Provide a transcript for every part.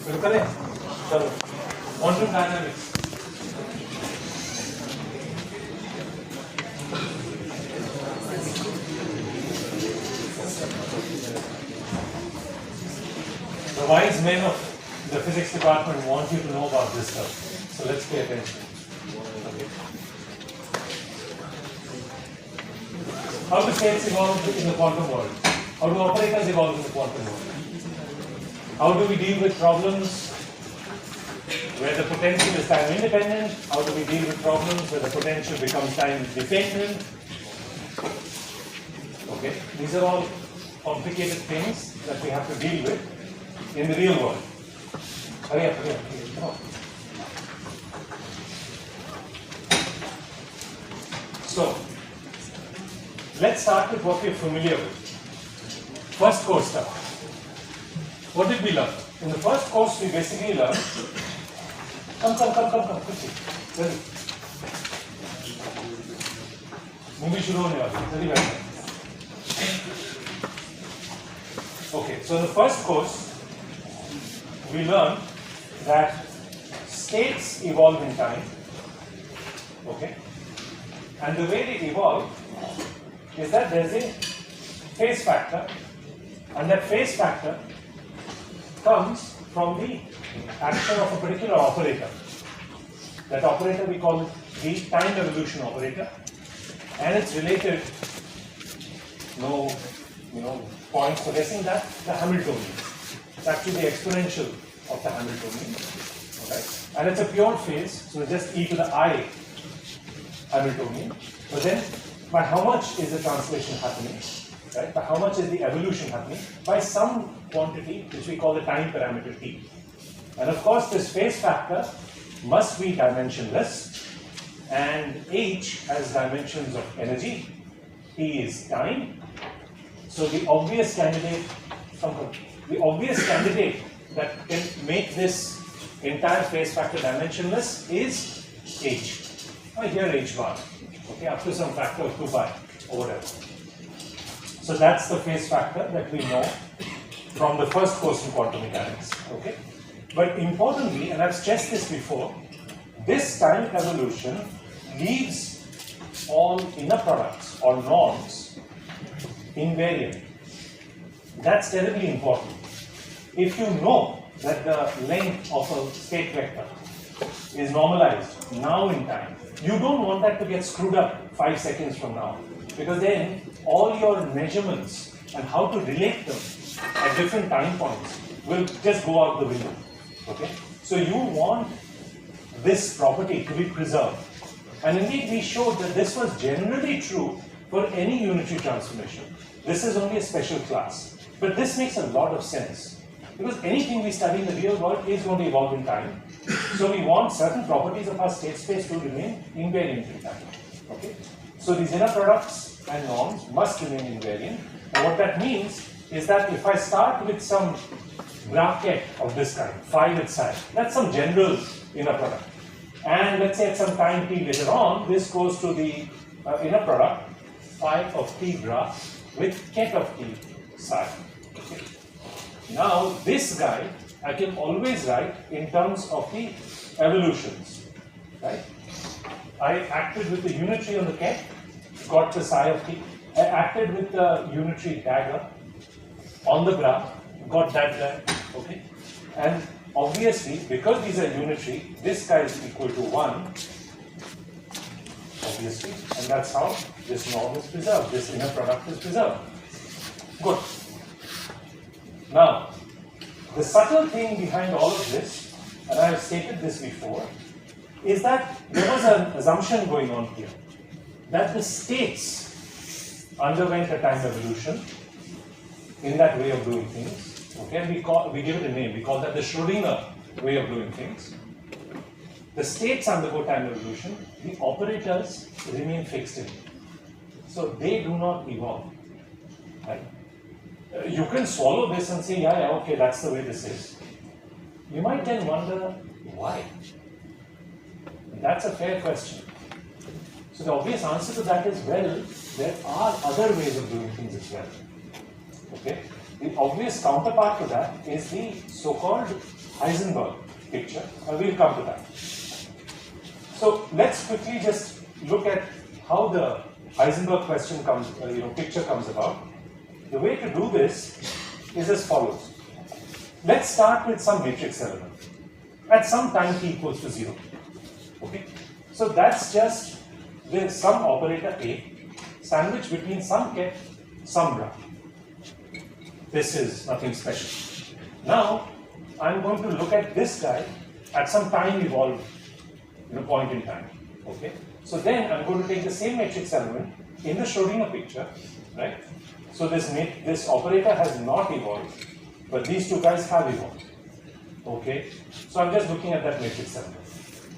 शुरू करें? चलो, quantum dynamics. The wise men of the physics department want you to know about this stuff. So let's pay attention. Okay. How do states evolve in the quantum world? How do operators evolve in the quantum world? How do we deal with problems where the potential is time independent? How do we deal with problems where the potential becomes time dependent? Okay, these are all complicated things that we have to deal with in the real world. Hurry up, come on. So, let's start with what we're familiar with. First course stuff. What did we learn? In the first course, we basically learned. Come, quickly. Ready? Movie shuru hone wali hai. Ready, ready. Okay, so in the first course, we learned that states evolve in time. Okay, and the way they evolve is that there's a phase factor, and that phase factor comes from the action of a particular operator. That operator we call the time evolution operator, and it's related, no points for guessing that, the Hamiltonian. It's actually the exponential of the Hamiltonian. Alright? And it's a pure phase, so it's just e to the I Hamiltonian. But then, by how much is the translation happening? Right? By how much is the evolution happening? By some quantity which we call the time parameter t. And of course, this phase factor must be dimensionless, and h has dimensions of energy, t is time. So the obvious candidate that can make this entire phase factor dimensionless is h. I here h bar. Okay, up to some factor of 2 pi or whatever. So that's the phase factor that we know from the first course in quantum mechanics. Okay, but importantly, and I've stressed this before, this time evolution leaves all inner products or norms invariant. That's terribly important. If you know that the length of a state vector is normalized now in time, you don't want that to get screwed up 5 seconds from now, because then all your measurements and how to relate them at different time points will just go out the window. Okay? So you want this property to be preserved. And indeed we showed that this was generally true for any unitary transformation. This is only a special class. But this makes a lot of sense, because anything we study in the real world is going to evolve in time. So we want certain properties of our state space to remain invariant in time. Okay? So these inner products and norms must remain invariant. And what that means is that if I start with some bracket of this kind, phi with psi, that's some general inner product. And let's say at some time t later on, this goes to the inner product phi of t graph with ket of t psi. Okay. Now this guy I can always write in terms of the evolutions. Right? I acted with the unitary on the ket, got the psi of t. I acted with the unitary dagger on the graph, got that guy. Okay? And obviously, because these are unitary, this guy is equal to 1, obviously, and that's how this norm is preserved, this inner product is preserved. Good. Now, the subtle thing behind all of this, and I have stated this before, is that there was an assumption going on here, that the states underwent a time evolution in that way of doing things. Okay, and we give it a name. We call that the Schrodinger way of doing things. The states undergo time evolution. The operators remain fixed in it. So they do not evolve. Right? You can swallow this and say, yeah, okay, that's the way this is. You might then wonder, why? And that's a fair question. So the obvious answer to that is, well, there are other ways of doing things as well. Okay? The obvious counterpart to that is the so-called Heisenberg picture. We'll come to that. So let's quickly just look at how the Heisenberg question comes, picture comes about. The way to do this is as follows. Let's start with some matrix element at some time t equals to 0. Okay? So that's just the some operator A sandwiched between some ket, some bra. This is nothing special. Now, I'm going to look at this guy at some time evolved point in time. Okay? So then I'm going to take the same matrix element in the Schrodinger picture, right? So this operator has not evolved, but these two guys have evolved. Okay? So I'm just looking at that matrix element.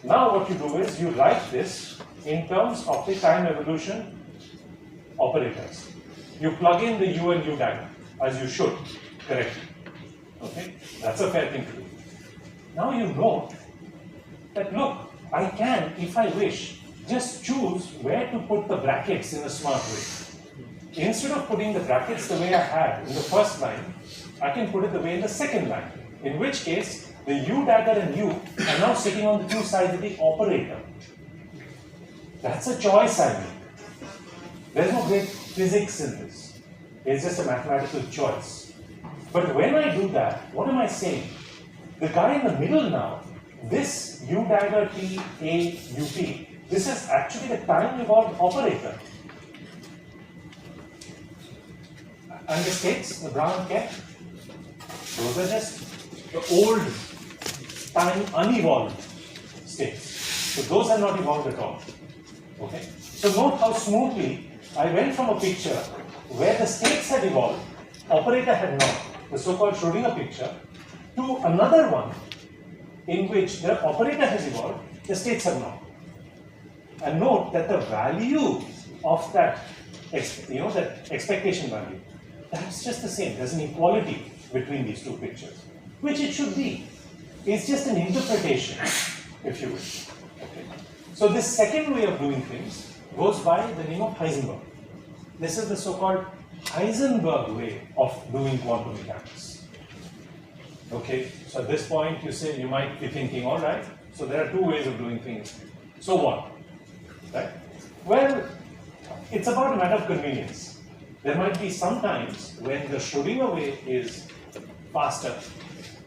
Now what you do is you write this in terms of the time evolution operators. You plug in the U and U diagram, as you should, correctly. Okay? That's a fair thing to do. Now you note that, look, I can, if I wish, just choose where to put the brackets in a smart way. Instead of putting the brackets the way I had in the first line, I can put it the way in the second line. In which case, the U dagger and U are now sitting on the two sides of the operator. That's a choice I make. There's no great physics in this. It's just a mathematical choice. But when I do that, what am I saying? The guy in the middle now, this U dagger T, A, U, T, this is actually the time evolved operator. And the states, the brown cat, those are just the old time unevolved states. So those are not evolved at all. Okay? So note how smoothly I went from a picture where the states had evolved, operator had not, the so-called Schrodinger picture, to another one in which the operator has evolved, the states have not. And note that the value of that, that expectation value, that's just the same. There's an equality between these two pictures, which it should be. It's just an interpretation, if you wish. Okay. So this second way of doing things goes by the name of Heisenberg. This is the so-called Heisenberg way of doing quantum mechanics. Okay, so at this point you might be thinking, all right, so there are two ways of doing things. So what? Right? Well, it's about a matter of convenience. There might be some times when the Schrodinger way is faster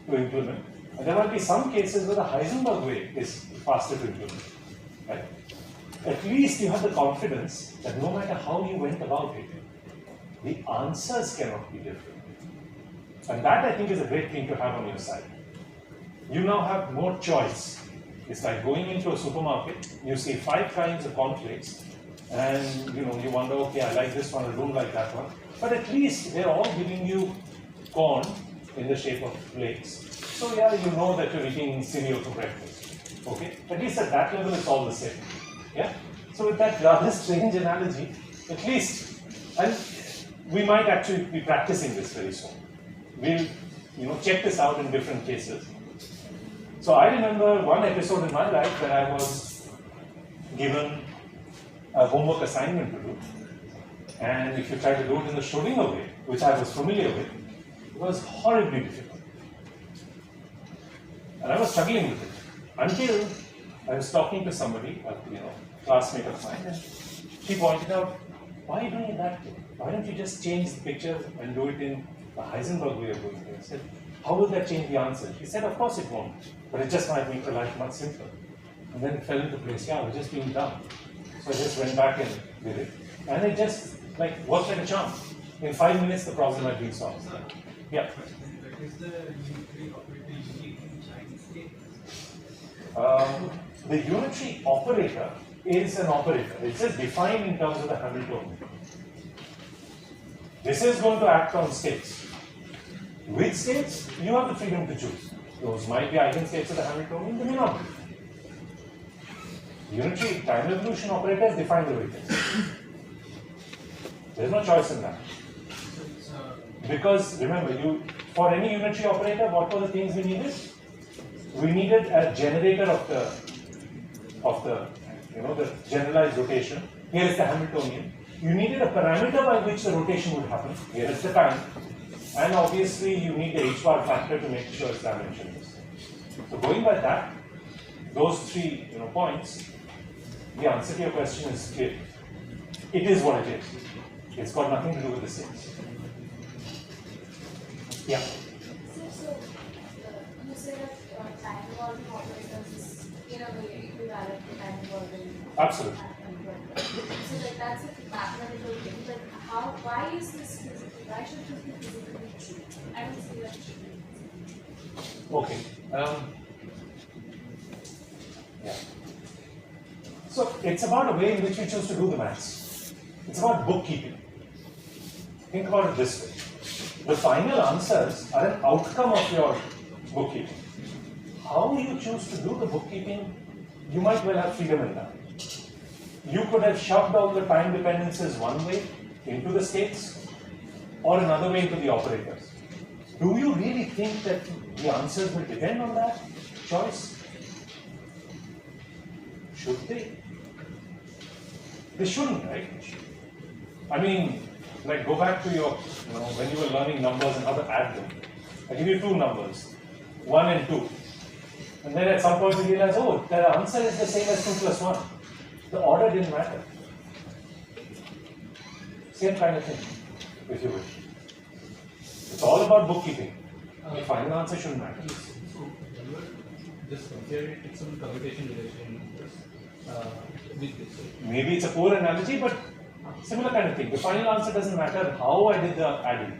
to implement, and there might be some cases where the Heisenberg way is faster to implement. Right? At least you have the confidence that no matter how you went about it, the answers cannot be different. And that, I think, is a great thing to have on your side. You now have more choice. It's like going into a supermarket, you see 5 kinds of cornflakes, and you wonder, okay, I like this one, I don't like that one. But at least they're all giving you corn in the shape of flakes. So yeah, you know that you're eating cereal for breakfast. Okay? At least at that level, it's all the same. Yeah? So with that rather strange analogy, at least, and we might actually be practicing this very soon. We'll check this out in different cases. So I remember one episode in my life where I was given a homework assignment to do. And if you try to do it in the Schrodinger way, which I was familiar with, it was horribly difficult. And I was struggling with it until I was talking to somebody, a classmate of mine, and she pointed out, why are you doing it that way? Why don't you just change the picture and do it in the Heisenberg way of doing it? I said, how will that change the answer? He said, of course it won't, but it just might make the life much simpler. And then it fell into place. Yeah, I was just being dumb. So I just went back and did it. And it just worked like a charm. In 5 minutes, the problem had been solved. Yeah. Is the unitary operator unique in Chinese state? The unitary operator is an operator. It's just defined in terms of the Hamiltonian. This is going to act on states. Which states? You have the freedom to choose. Those might be eigenstates of the Hamiltonian, they may not be. Unitary time evolution operators define the way it is. There's no choice in that. Because remember, for any unitary operator, what were the things we needed? We needed a generator of the generalized rotation. Here is the Hamiltonian. You needed a parameter by which the rotation would happen. Here is the time. and obviously you need the h bar factor to make sure it's dimensionless. So going by that, those three points, the answer to your question is clear. It is what it is. It's got nothing to do with the states. Yeah. So you said that time evolving operators is in a way equivalent to time evolving. Absolutely. So that's a mathematical thing. But why is this physical? Why should this be physically true? I don't see that it should be. Okay. Yeah. So it's about a way in which we choose to do the maths. It's about bookkeeping. Think about it this way. The final answers are an outcome of your bookkeeping. How you choose to do the bookkeeping, you might well have freedom in that. You could have shoved all the time dependencies one way into the states or another way into the operators. Do you really think that the answers will depend on that choice? Should they? They shouldn't, right? I mean, like go back to your, when you were learning numbers and how to add them. I give you two numbers, 1 and 2. And then at some point you realize, oh, the answer is the same as 2 plus 1. The order didn't matter. Same kind of thing, if you wish. It's all about bookkeeping. The final answer shouldn't matter. So you were just comparing it with some commutation relation with this. Maybe it's a poor analogy, but similar kind of thing. The final answer doesn't matter how I did the adding.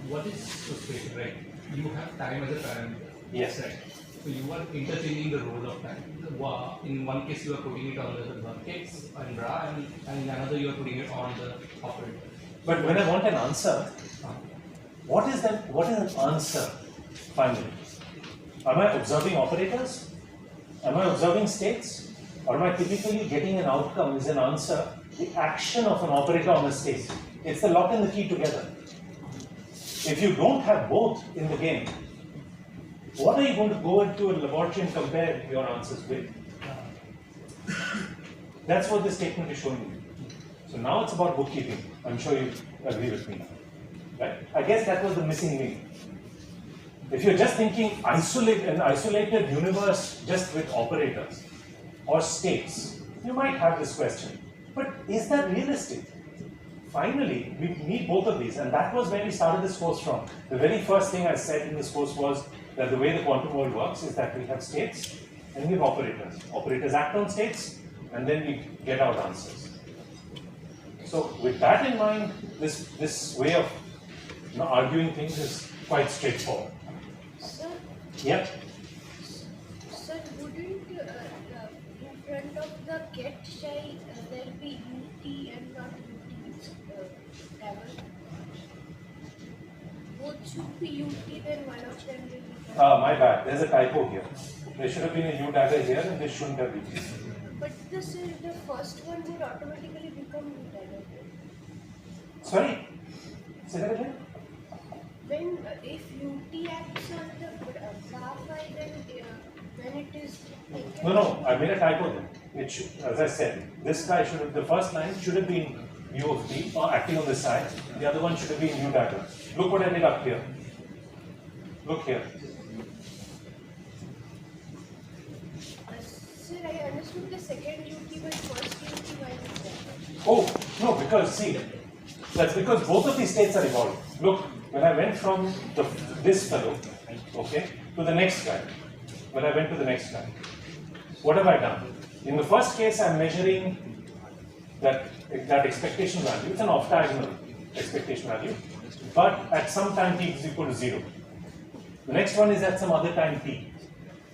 What is suspicious, right? You have time as a parameter. Yes. Right. So you are interchanging the role of time. In one case you are putting it on the X and bra, and in another you are putting it on the operator. But when I want an answer, what is an answer finally? Am I observing operators? Am I observing states? Or am I typically getting an outcome as an answer, the action of an operator on a state? It's the lock and the key together. If you don't have both in the game, what are you going to go into a laboratory and compare your answers with? That's what this statement is showing you. So now it's about bookkeeping. I'm sure you agree with me. Right? I guess that was the missing link. If you're just thinking an isolated universe just with operators or states, you might have this question. But is that realistic? Finally, we need both of these, and that was where we started this course from. The very first thing I said in this course was that the way the quantum world works is that we have states and we have operators. Operators act on states, and then we get out answers. So with that in mind, this way of arguing things is quite straightforward. Sir, Yep. sir, wouldn't in front of the get shy there be UT and not UT level? Both should be UT, then one of them will be. My bad. There's a typo here. There should have been a U dagger here, and this shouldn't have been. But the first one would automatically become U dagger. Sorry? Say that again? When if UT acts on the graph, then it is taken. No, I made a typo there. It should, as I said, this guy should have, the first line should have been U of t, or acting on this side. The other one should have been U dagger. Look what I did up here. Look here. Sir, I understood the second UT, but first UT why is that? Oh, no, because see, that's because both of these states are evolving. Look, when I went from this fellow, okay, to the next guy, when I went to the next guy, what have I done? In the first case, I'm measuring that expectation value. It's an off-diagonal expectation value, but at some time t is equal to 0. The next one is at some other time t,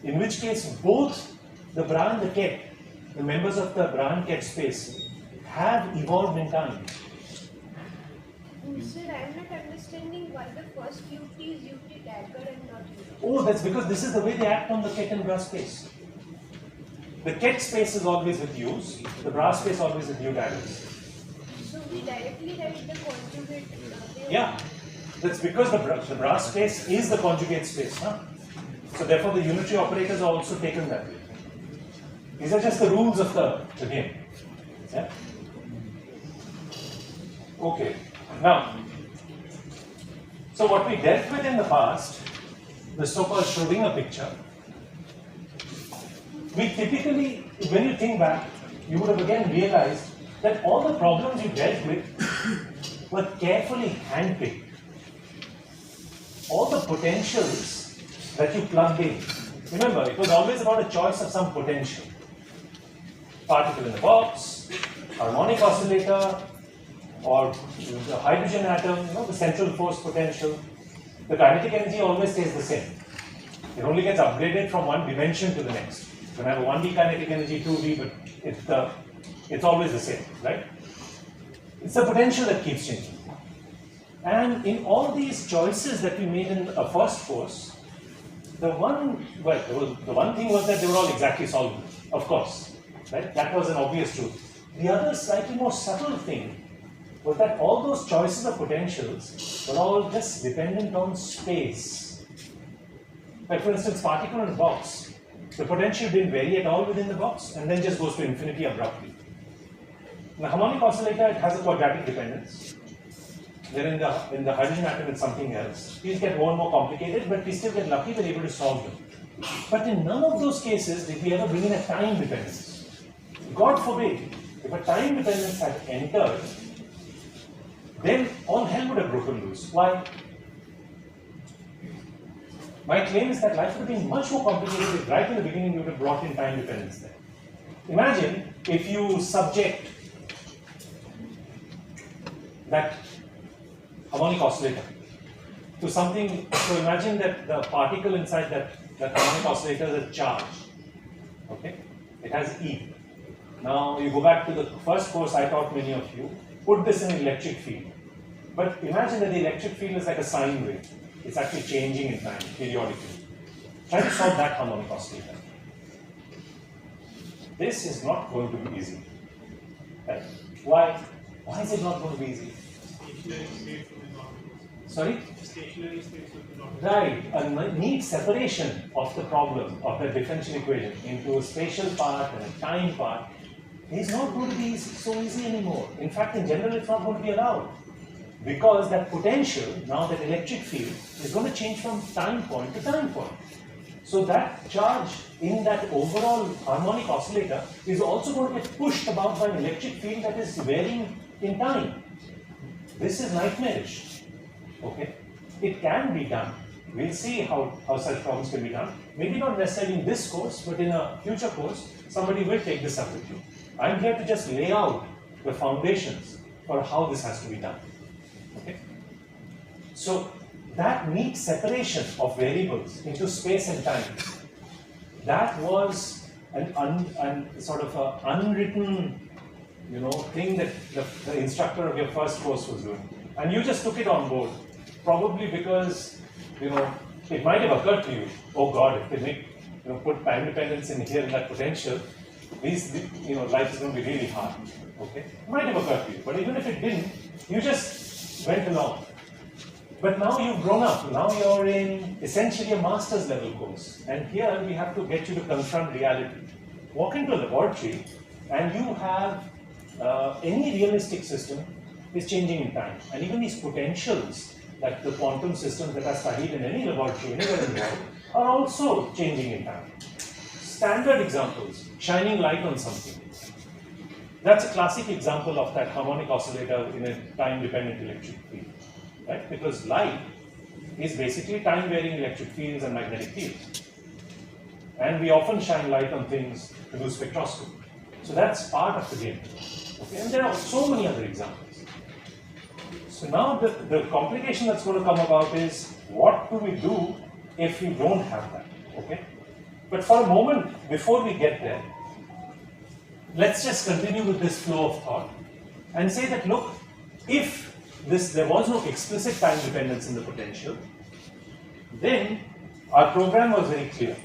in which case both the bra and the ket, the members of the bra and ket space, have evolved in time. Sir, I am not understanding why the first UT is UT dagger and not UT. Oh, that's because this is the way they act on the ket and bra space. The ket space is always with U's, the bra space always with U daggers. So we directly write the conjugate. Yeah, that's because the bra space is the conjugate space. Huh? So therefore the unitary operators are also taken that way. These are just the rules of the game. Yeah? Okay, now So what we dealt with in the past, the so-called Schrodinger picture, we typically, when you think back, you would have again realized that all the problems you dealt with were carefully handpicked. All the potentials that you plugged in, remember, it was always about a choice of some potential. Particle in the box, harmonic oscillator, or the hydrogen atom, the central force potential. The kinetic energy always stays the same. It only gets upgraded from one dimension to the next. You can have a 1D kinetic energy, 2D, but it's always the same, right? It's the potential that keeps changing. And in all these choices that we made in a first course, the one thing was that they were all exactly solvable, of course, right? That was an obvious truth. The other slightly more subtle thing was that all those choices of potentials were all just dependent on space. Like for instance, particle in a box, the potential didn't vary at all within the box and then just goes to infinity abruptly. In the harmonic oscillator, it has a quadratic dependence. Then in the hydrogen atom, it's something else. These get more and more complicated, but we still get lucky we're able to solve them. But in none of those cases did we ever bring in a time dependence. God forbid, if a time dependence had entered, then all hell would have broken loose. Why? My claim is that life would have been much more complicated if right in the beginning you would have brought in time dependence there. Imagine if you subject that harmonic oscillator to something, so imagine that the particle inside that harmonic oscillator is a charge, okay? It has E. Now you go back to the first course I taught many of you, put this in an electric field. But imagine that the electric field is like a sine wave. It's actually changing in time, periodically. Try to solve that harmonic oscillator. This is not going to be easy. Right? Why? Why is it not going to be easy? Sorry? Stationary space would be not. Right, a neat separation of the problem, of the differential equation, into a spatial part and a time part is not going to be so easy anymore. In fact, in general, it's not going to be allowed. Because that potential, now that electric field, is going to change from time point to time point. So that charge in that overall harmonic oscillator is also going to get pushed about by an electric field that is varying in time. This is nightmarish. Okay? It can be done. We'll see how such problems can be done. Maybe not necessarily in this course, but in a future course, somebody will take this up with you. I'm here to just lay out the foundations for how this has to be done. Okay? So that neat separation of variables into space and time, that was an sort of an unwritten, thing that the instructor of your first course was doing, and you just took it on board, probably because it might have occurred to you, oh God, if they make put time dependence in here in that potential, life is going to be really hard. Okay, it might have occurred to you, but even if it didn't, you just went along. But now you've grown up. Now you're in essentially a master's level course, and here we have to get you to confront reality. Walk into a laboratory, and you have any realistic system is changing in time, and even these potentials, like the quantum systems that are studied in any laboratory anywhere in the world, are also changing in time. Standard examples: shining light on something. That's a classic example of that harmonic oscillator in a time-dependent electric field, right? Because light is basically time-varying electric fields and magnetic fields. And we often shine light on things to do spectroscopy. So that's part of the game. Okay? And there are so many other examples. So now the complication that's going to come about is, what do we do if we don't have that? Okay? But for a moment, before we get there, let's just continue with this flow of thought and say that, look, if there was no explicit time dependence in the potential, then our program was very clear.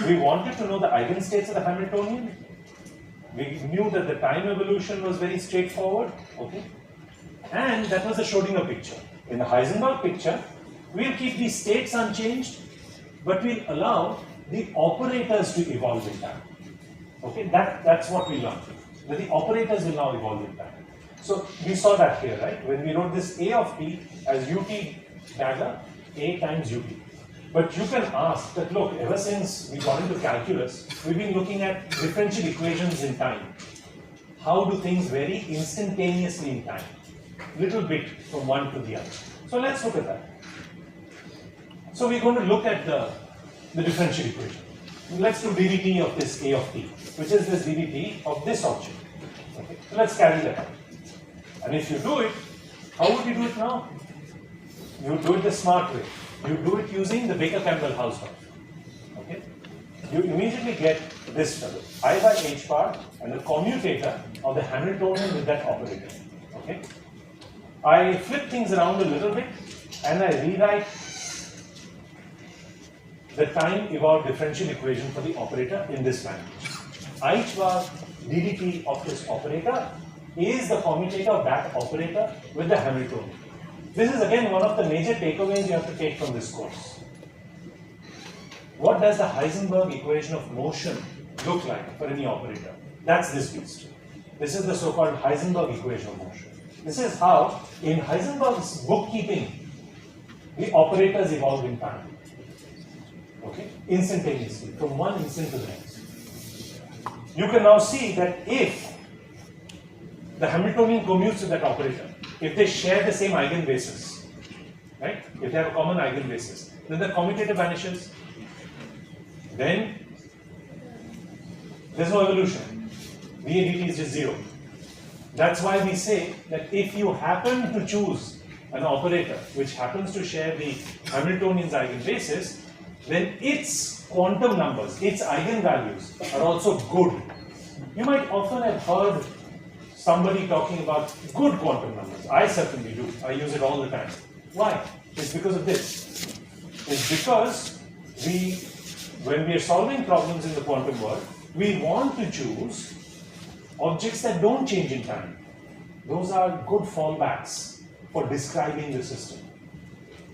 We wanted to know the eigenstates of the Hamiltonian. We knew that the time evolution was very straightforward, okay? And that was the Schrodinger picture. In the Heisenberg picture, we'll keep these states unchanged, but we'll allow the operators to evolve in time. Okay, that's what we learned. That the operators will now evolve in time. So we saw that here, right? When we wrote this A of t as ut dagger A times ut. But you can ask that, look, ever since we got into calculus, we've been looking at differential equations in time. How do things vary instantaneously in time? Little bit from one to the other. So let's look at that. So we're going to look at the differential equation. Let's do ddt of this A of t, which is this ddt of this object. Okay. So let's carry that out. And if you do it, how would you do it now? You do it the smart way. You do it using the Baker-Campbell-Hausdorff. Okay? You immediately get this fellow, I by h bar, and the commutator of the Hamiltonian with that operator. Okay? I flip things around a little bit, and I rewrite the time evolved differential equation for the operator in this language. H bar ddt of this operator is the commutator of that operator with the Hamiltonian. This is again one of the major takeaways you have to take from this course. What does the Heisenberg equation of motion look like for any operator? That's this beast. This is the so-called Heisenberg equation of motion. This is how, in Heisenberg's bookkeeping, the operators evolve in time. Okay? Instantaneously, from one instant to the next. You can now see that if the Hamiltonian commutes with that operator, if they share the same eigenbasis, right? If they have a common eigenbasis, then the commutator vanishes. Then there's no evolution. V and dt is just zero. That's why we say that if you happen to choose an operator which happens to share the Hamiltonian's eigenbasis, then its quantum numbers, its eigenvalues are also good. You might often have heard somebody talking about good quantum numbers. I certainly do. I use it all the time. Why? It's because of this. It's because when we are solving problems in the quantum world, we want to choose objects that don't change in time. Those are good fallbacks for describing the system.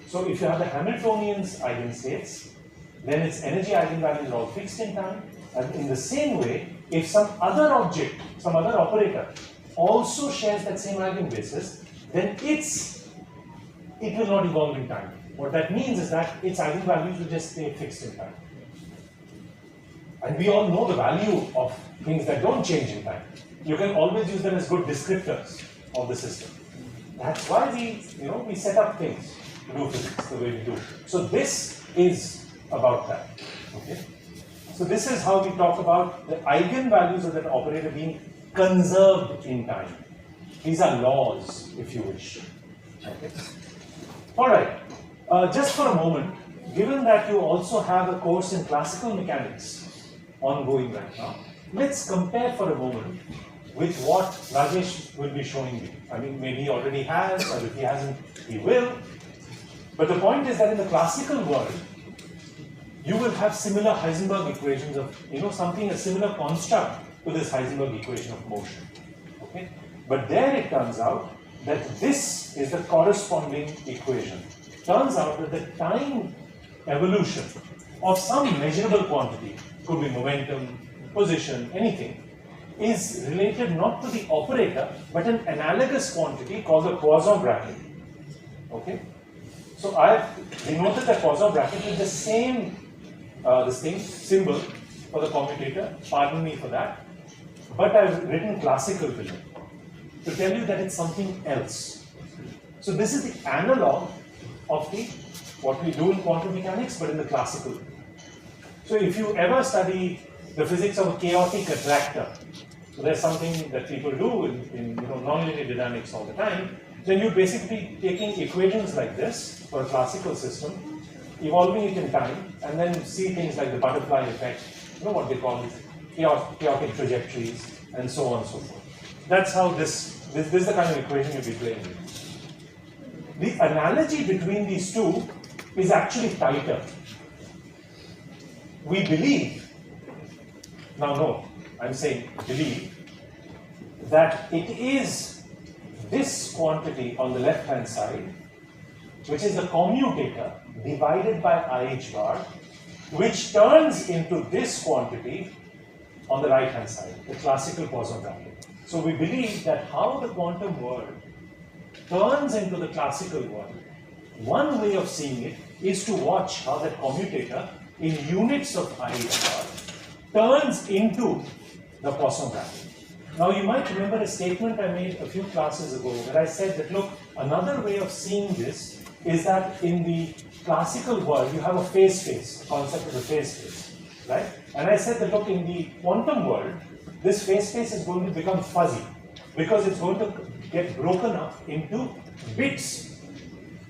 So if you have the Hamiltonian's eigenstates, then its energy eigenvalues are all fixed in time. And in the same way, if some other object, some other operator, also shares that same eigenbasis, then it will not evolve in time. What that means is that its eigenvalues will just stay fixed in time. And we all know the value of things that don't change in time. You can always use them as good descriptors of the system. That's why we set up things to do physics the way we do. So this is about that. Okay? So this is how we talk about the eigenvalues of that operator being conserved in time. These are laws, if you wish. Okay? All right. Just for a moment, given that you also have a course in classical mechanics ongoing right now, let's compare for a moment with what Rajesh will be showing you. I mean, maybe he already has, or if he hasn't, he will. But the point is that in the classical world, you will have similar Heisenberg equations of, something, a similar construct to this Heisenberg equation of motion. Okay? But there it turns out that this is the corresponding equation. Turns out that the time evolution of some measurable quantity, could be momentum, position, anything, is related not to the operator, but an analogous quantity called the Poisson bracket. Okay? So I've denoted the Poisson bracket with the same symbol for the commutator, pardon me for that, but I've written classical below to tell you that it's something else. So this is the analog of what we do in quantum mechanics, but in the classical way. So if you ever study the physics of a chaotic attractor, so there's something that people do in nonlinear dynamics all the time, then you're basically taking equations like this for a classical system, evolving it in time, and then see things like the butterfly effect, what they call chaotic trajectories, and so on and so forth. That's how this is the kind of equation you'll be playing with. The analogy between these two is actually tighter. We believe, now no, I'm saying believe, that it is this quantity on the left-hand side, which is the commutator divided by IH bar, which turns into this quantity on the right-hand side, the classical Poisson bracket. So we believe that how the quantum world turns into the classical world One way of seeing it is to watch how that commutator in units of I bar turns into the Poisson bracket. Now you might remember a statement I made a few classes ago where I said that look, another way of seeing this is that in the classical world you have a phase space, the concept of the phase space, right? And I said that look, in the quantum world, this phase space is going to become fuzzy because it's going to get broken up into bits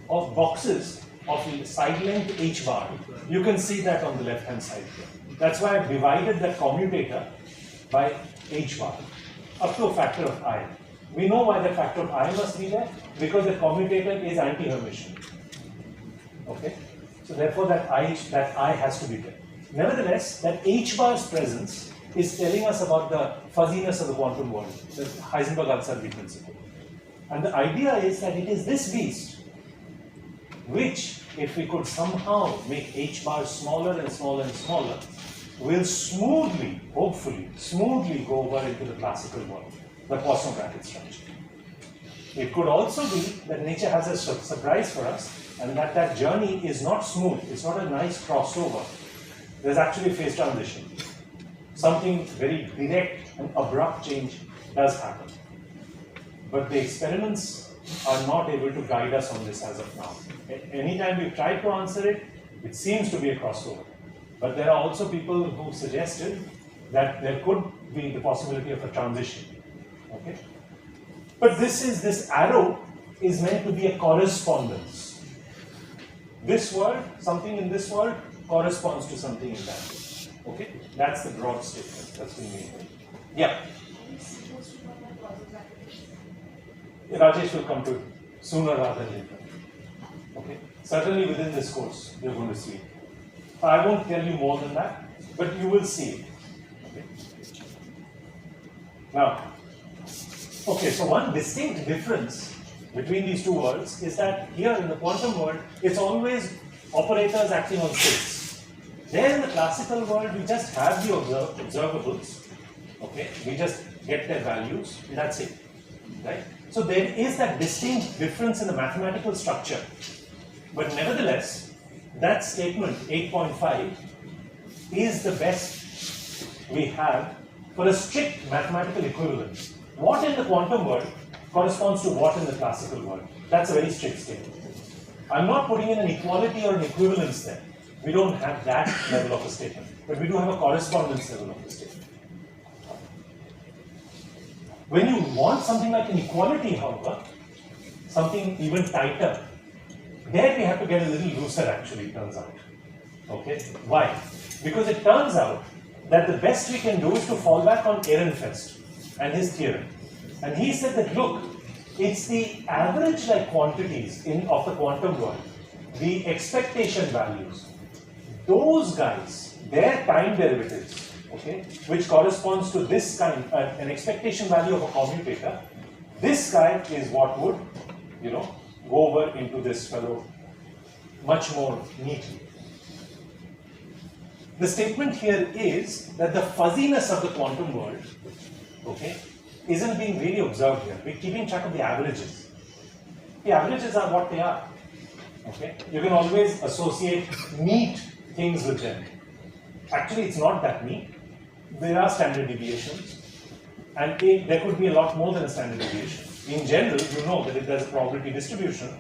of boxes of side length h bar. You can see that on the left hand side here. That's why I've divided that commutator by h bar up to a factor of I. We know why that factor of I must be there, because the commutator is anti-Hermitian. Okay? So therefore that I has to be there. Nevertheless, that h bar's presence is telling us about the fuzziness of the quantum world, the Heisenberg-Ansaldi principle. And the idea is that it is this beast which, if we could somehow make h bar smaller and smaller and smaller, will smoothly, hopefully, smoothly go over into the classical world, the Poisson bracket structure. It could also be that nature has a surprise for us, and that that journey is not smooth, it's not a nice crossover. There's actually a phase transition. Something very direct and abrupt change does happen. But the experiments are not able to guide us on this as of now. Anytime we've tried to answer it, it seems to be a crossover. But there are also people who suggested that there could be the possibility of a transition. Okay? But this arrow is meant to be a correspondence. This world, something in this world, corresponds to something in that. Okay? That's the broad statement that's been made. Yeah. Rajesh will come to it sooner rather than later. Okay? Certainly within this course, you're going to see it. I won't tell you more than that, but you will see it. Okay? Now, okay, so one distinct difference between these two worlds is that here in the quantum world, it's always operators acting on states. There in the classical world, we just have the observables. Okay, we just get their values, and that's it. Right? So there is that distinct difference in the mathematical structure. But nevertheless, that statement, 8.5, is the best we have for a strict mathematical equivalence. What in the quantum world corresponds to what in the classical world? That's a very strict statement. I'm not putting in an equality or an equivalence there. We don't have that level of a statement. But we do have a correspondence level of a statement. When you want something like an equality, however, something even tighter, there we have to get a little looser actually, it turns out. Okay? Why? Because it turns out that the best we can do is to fall back on Ehrenfest and his theorem. And he said that, look, it's the average like quantities of the quantum world, the expectation values, those guys, their time derivatives, okay, which corresponds to this kind, an expectation value of a commutator, this guy is what would, go over into this fellow much more neatly. The statement here is that the fuzziness of the quantum world, okay, isn't being really observed here. We're keeping track of the averages. The averages are what they are. Okay? You can always associate neat things with them. Actually, it's not that neat. There are standard deviations, and there could be a lot more than a standard deviation. In general, you know that if there's a probability distribution,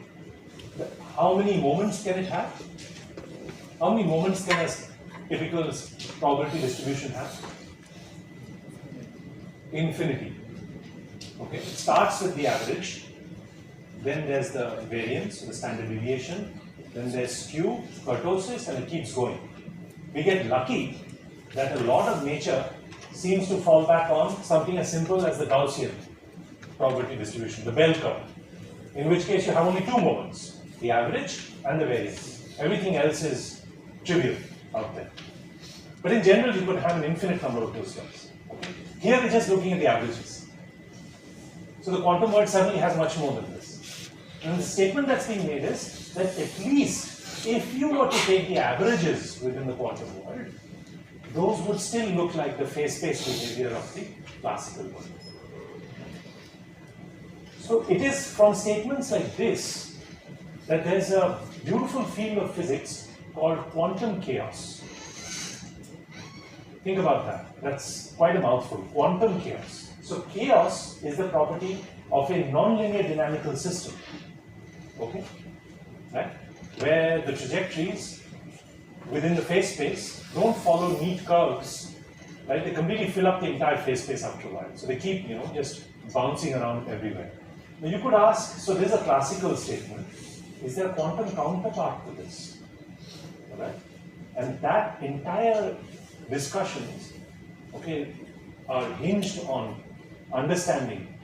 how many moments can it have? How many moments can a typical probability distribution have? Infinity. Okay, it starts with the average, then there's the variance, the standard deviation, then there's skew, kurtosis, and it keeps going. We get lucky that a lot of nature seems to fall back on something as simple as the Gaussian probability distribution, the bell curve, in which case you have only two moments, the average and the variance. Everything else is trivial out there. But in general, you could have an infinite number of those terms. Okay? Here we're just looking at the averages. So the quantum world certainly has much more than this. And the statement that's being made is that at least if you were to take the averages within the quantum world, those would still look like the phase space behavior of the classical world. So it is from statements like this that there's a beautiful field of physics called quantum chaos. Think about that. That's quite a mouthful. Quantum chaos. So chaos is the property of a non-linear dynamical system. Okay? Right? Where the trajectories within the phase space don't follow neat curves. Right? They completely fill up the entire phase space after a while. So they keep, just bouncing around everywhere. Now you could ask, so there's a classical statement. Is there a quantum counterpart to this? Alright? And that entire discussions, okay, are hinged on understanding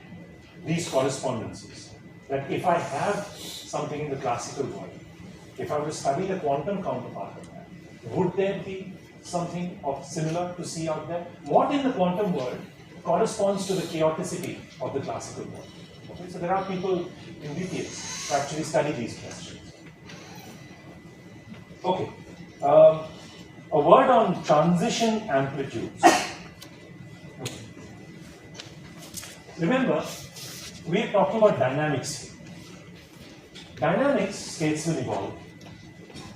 these correspondences. That if I have something in the classical world, if I were to study the quantum counterpart of that, would there be something of similar to see out there? What in the quantum world corresponds to the chaoticity of the classical world? Okay, so there are people in BPS who actually study these questions. Okay. A word on transition amplitudes. Okay. Remember, we are talking about dynamics here. Dynamics, states will evolve.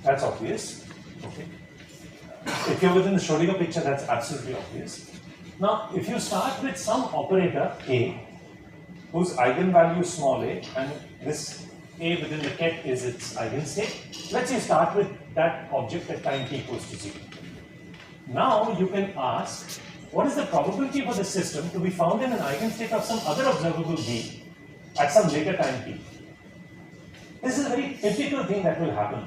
That's obvious. Okay. If you're within the Schrodinger picture, that's absolutely obvious. Now, if you start with some operator A, whose eigenvalue is small a, and this A within the ket is its eigenstate, let's say start with that object at time t equals to 0. Now you can ask, what is the probability for the system to be found in an eigenstate of some other observable B at some later time t? This is a very typical thing that will happen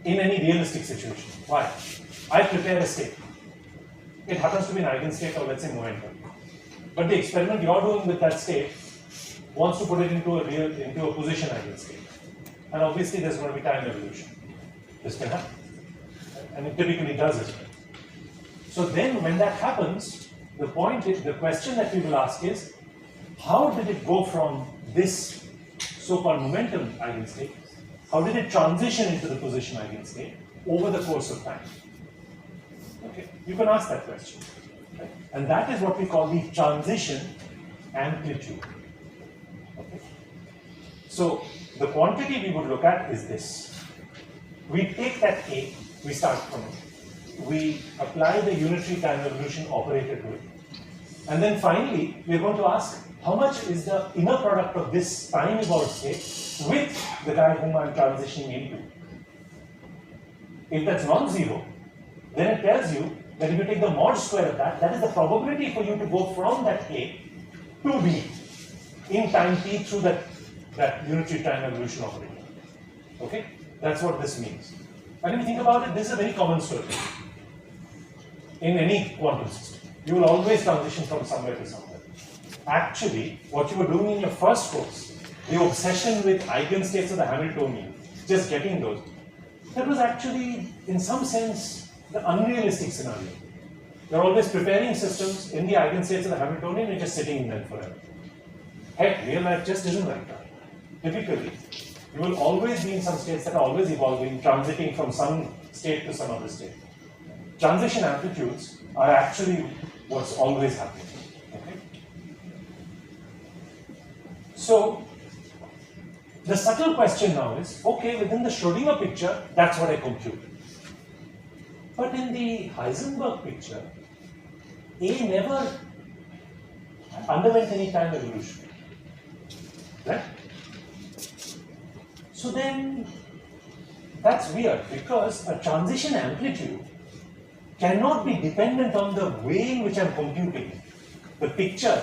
in any realistic situation. Why? I prepare a state. It happens to be an eigenstate of, let's say, momentum. But the experiment you're doing with that state wants to put it into a position eigenstate. And obviously there's going to be time evolution. This can happen. And it typically does as well. So then when that happens, the question that we will ask is, how did it go from this so-called momentum eigenstate, how did it transition into the position eigenstate over the course of time? Okay, you can ask that question. Right? And that is what we call the transition amplitude. Okay. So the quantity we would look at is this. We take that A, we start from it. We apply the unitary time evolution operator to it. And then finally, we're going to ask, how much is the inner product of this time evolved state with the guy whom I'm transitioning into? If that's non-zero, then it tells you that if you take the mod square of that, that is the probability for you to go from that A to B in time t through that unitary time evolution operator. Okay? That's what this means. And if you think about it, this is a very common story in any quantum system. You will always transition from somewhere to somewhere. Actually, what you were doing in your first course, the obsession with eigenstates of the Hamiltonian, just getting those, that was actually, in some sense, the unrealistic scenario. You're always preparing systems in the eigenstates of the Hamiltonian and just sitting in them forever. Heck, real life just isn't like that. Typically, you will always be in some states that are always evolving, transiting from some state to some other state. Transition amplitudes are actually what's always happening. Okay? So, the subtle question now is, okay, within the Schrodinger picture, that's what I compute. But in the Heisenberg picture, A never underwent any time evolution. Right? So then, that's weird because a transition amplitude cannot be dependent on the way in which I'm computing it. The picture,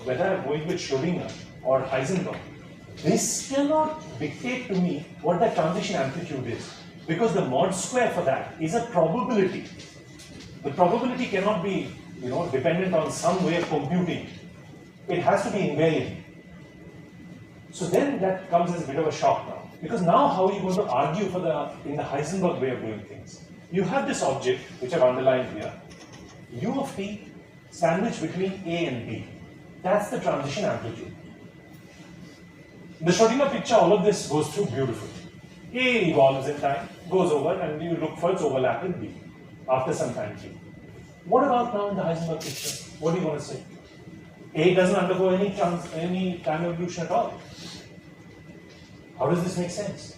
whether I'm going with Schrodinger or Heisenberg, this cannot dictate to me what the transition amplitude is, because the mod square for that is a probability. The probability cannot be, dependent on some way of computing. It has to be invariant. So then that comes as a bit of a shock now, because now how are you going to argue in the Heisenberg way of doing things? You have this object, which I've underlined here, u of t sandwiched between A and B. That's the transition amplitude. The Schrodinger picture, all of this goes through beautifully. A evolves in time, goes over, and you look for its overlap with B after some time t. What about now in the Heisenberg picture? What do you want to say? A doesn't undergo any time evolution at all. How does this make sense?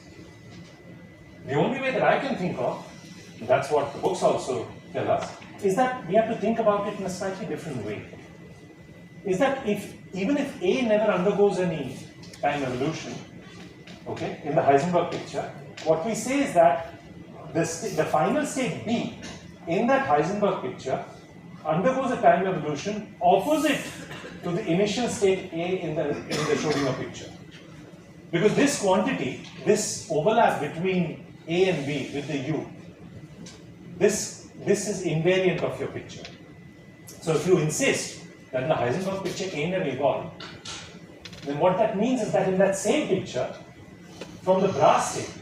The only way that I can think of, that's what the books also tell us, is that we have to think about it in a slightly different way. Is that even if A never undergoes any time evolution, okay, in the Heisenberg picture, what we say is that the final state B in that Heisenberg picture undergoes a time evolution opposite to the initial state A in the Schrodinger picture. Because this quantity, this overlap between A and B with the U, this is invariant of your picture. So if you insist that in the Heisenberg picture A never evolved, then what that means is that in that same picture, from the brass state,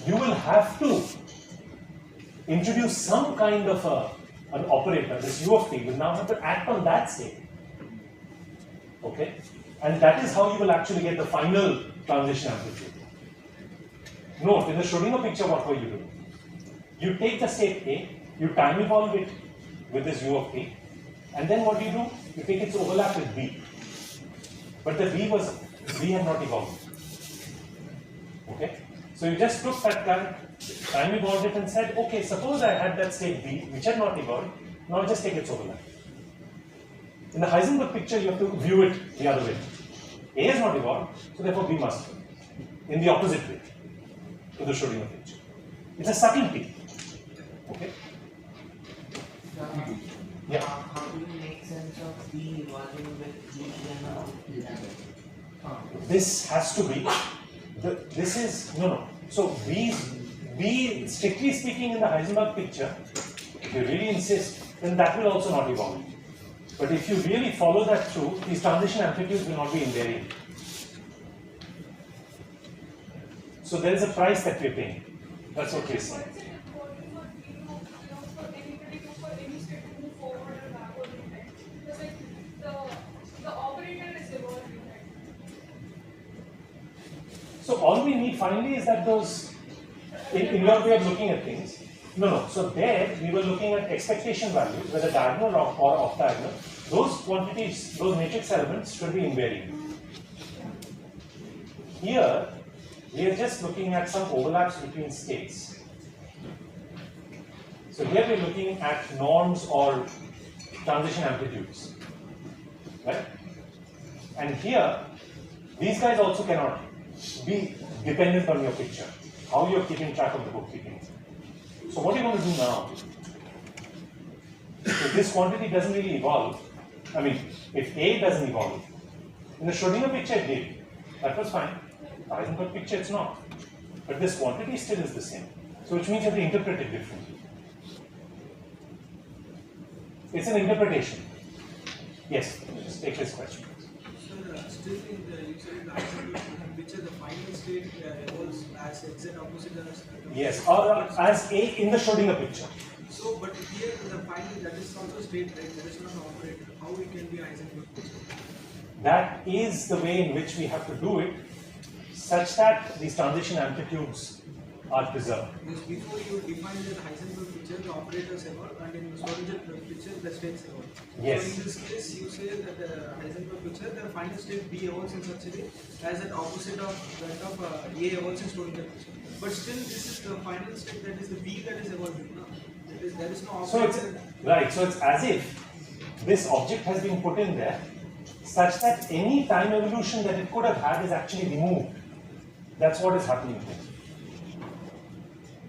you will have to introduce some kind of an operator. This U of t will now have to act on that state. Okay? And that is how you will actually get the final transition amplitude. Note, in the Schrodinger picture, what were you doing? You take the state A, you time evolve it with this U of t, and then what do? You take its overlap with B. But the B had not evolved. Okay? So you just took that time evolved it and said, okay, suppose I had that state B, which had not evolved, now just take its overlap. In the Heisenberg picture, you have to view it the other way. A has not evolved, so therefore B must be in the opposite way to the Schrodinger picture. It's a subtlety. Okay? Yeah. How do you make sense of B evolving with B and This has to be. This is no. So B, strictly speaking, in the Heisenberg picture, if you really insist, then that will also not evolve. But if you really follow that through, these transition amplitudes will not be invariant. So there is a price that we're paying. That's what we're saying. What's it important for anybody for any state to move forward or backward in time? Because like the operator is evolving, right? So all we need finally is that those, in your way of looking at things, no. So there we were looking at expectation values, whether diagonal or off diagonal. Those quantities, those matrix elements should be invariant. Here we are just looking at some overlaps between states. So here we're looking at norms or transition amplitudes, right? And here these guys also cannot be dependent on your picture, how you're keeping track of the bookkeeping. So what are you going to do now? If this quantity doesn't really evolve, I mean, if A doesn't evolve, in the Schrodinger picture it did, that was fine. The Heisenberg picture it's not. But this quantity still is the same. So which means you have to interpret it differently. It's an interpretation. Yes, just take this question. Sir, still in the Heisenberg picture, the final state evolves as exact opposite as Yes, or as A in the Schrodinger picture. So, but here the final that is also state, right? That is not an operator. How it can be Heisenberg picture? That is the way in which we have to do it, such that these transition amplitudes are preserved. Because before you define the Heisenberg picture, the operators evolve, and in the Schrodinger picture, the states evolve. Yes. So in this case, you say that the Heisenberg picture, the final state B evolves in such a way as an opposite of that of A evolves in Schrodinger picture. But still, this is the final state, that is the B that is evolving. No? There is no So it's operator. right. So it's as if this object has been put in there, such that any time evolution that it could have had is actually removed. That's what is happening here.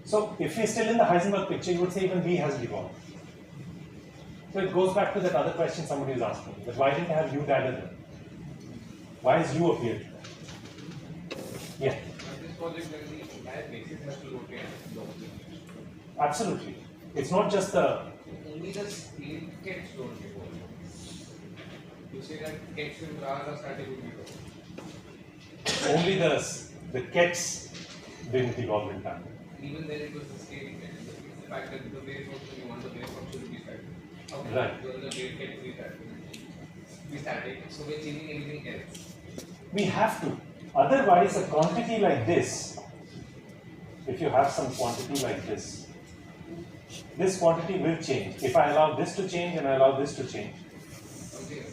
So if you're still in the Heisenberg picture, you would say even B hasn't evolved. So it goes back to that other question somebody was asking, that why didn't I have U added there? Why is U appeared? Yeah. This project, then the entire basis has to rotate. Absolutely. It's not just the. Only the scale kets don't evolve. You say that kets and bras are static would evolve. Only the kets didn't evolve in time. Even then it was the scale ket. It's the fact that the wave function, you want the wave function to be static. Okay. Right. You want the wave ket to be static. So we're changing anything else. We have to. Otherwise, a quantity like this, if you have some quantity like this quantity will change. If I allow this to change and I allow this to change, Okay.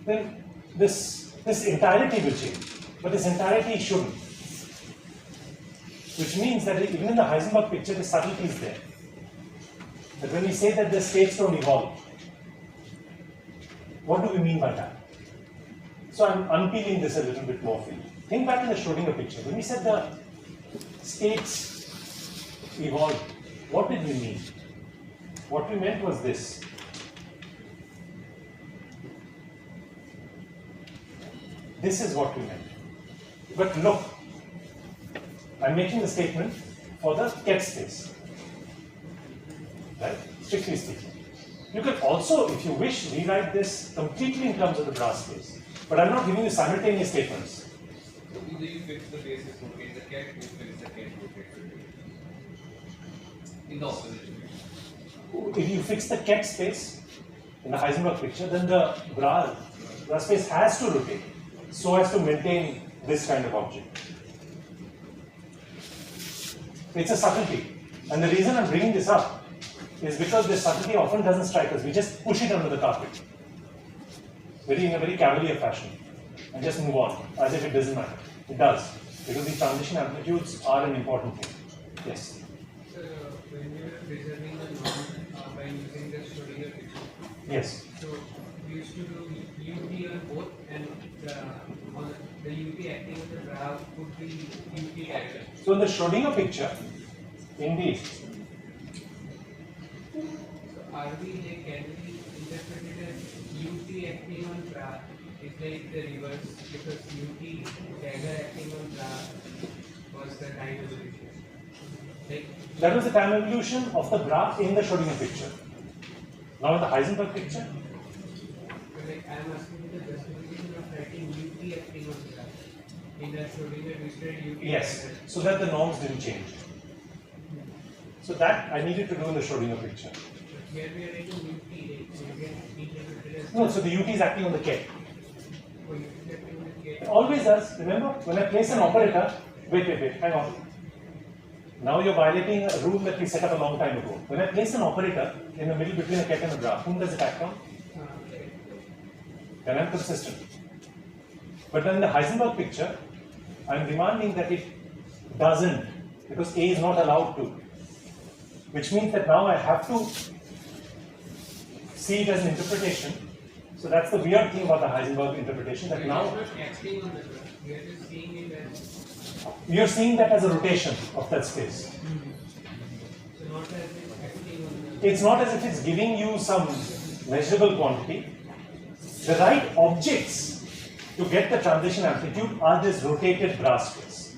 then this entirety will change. but this entirety shouldn't. Which means that even in the Heisenberg picture, the subtlety is there. But when we say that the states don't evolve, what do we mean by that? So I'm unpeeling this a little bit more for you. Think back in the Schrodinger picture. When we said the states evolve, what did we mean? What we meant was this. This is what we meant. But look, I'm making the statement for the Ket space. Right? Strictly speaking. You can also, if you wish, rewrite this completely in terms of the Bra space. But I'm not giving you simultaneous statements. So either you fix the basis rotate the cat, you fix the cat rotate in the opposite way. If you fix the Ket space in the Heisenberg picture, then the Bra space has to rotate so as to maintain this kind of object. It's a subtlety. And the reason I'm bringing this up is because this subtlety often doesn't strike us. We just push it under the carpet. In a very cavalier fashion. And just move on, as if it doesn't matter. It does. Because the transition amplitudes are an important thing. Yes? So, when we were preserving the norm by using the Schrodinger picture, Yes. so we used to do UT on both, and the UT acting on the graph would be UT character. So in the Schrodinger picture, indeed, So, are we like, can we interpret it as UT acting on graph is like the reverse, because UT dagger acting on graph was the time evolution. Like, that was the time evolution of the graph in the Schrodinger picture. Now in the Heisenberg picture, like I am asking the justification of writing UT acting on graph. In the Schrodinger we said UT yes, dagger. so that the norms didn't change. So that I needed to do in the Schrodinger picture. Here we are writing UT, like, so you can interpret it as No, so the UT is acting on the K. oh, UT acting on the It K. always does. Remember, when I place an operator, wait, hang on. Now you're violating a rule that we set up a long time ago. When I place an operator in the middle between a ket and a graph, whom does it act on? Okay. Then I'm consistent. But then in the Heisenberg picture, I'm demanding that it doesn't, because A is not allowed to. Which means that now I have to see it as an interpretation. So that's the weird thing about the Heisenberg interpretation, that We are now not acting on the graph. We are just seeing it as you're seeing that as a rotation of that space. so not as if acting on the It's not as if it's giving you some measurable quantity. The right objects to get the transition amplitude are this rotated brass space.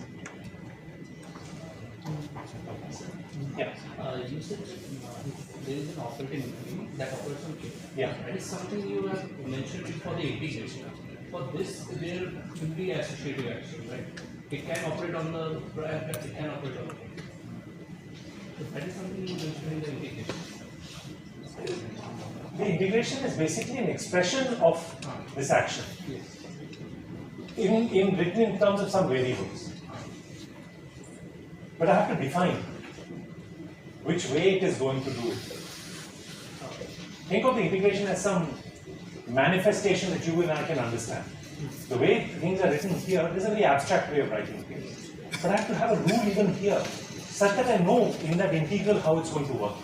Yeah. You said there is an operating mechanism that operates on K. Yeah. That is something you have mentioned before the integration. For this, there will be associative action, right? It can operate on the graph, it can operate on the K. So that is something you mentioned in the integration. The integration is basically an expression of this action Yes. in written in terms of some variables. But I have to define which way it is going to do it. Think of the integration as some manifestation that you and I can understand. The way things are written here is a very abstract way of writing things. But I have to have a rule even here, such that I know in that integral how it's going to work.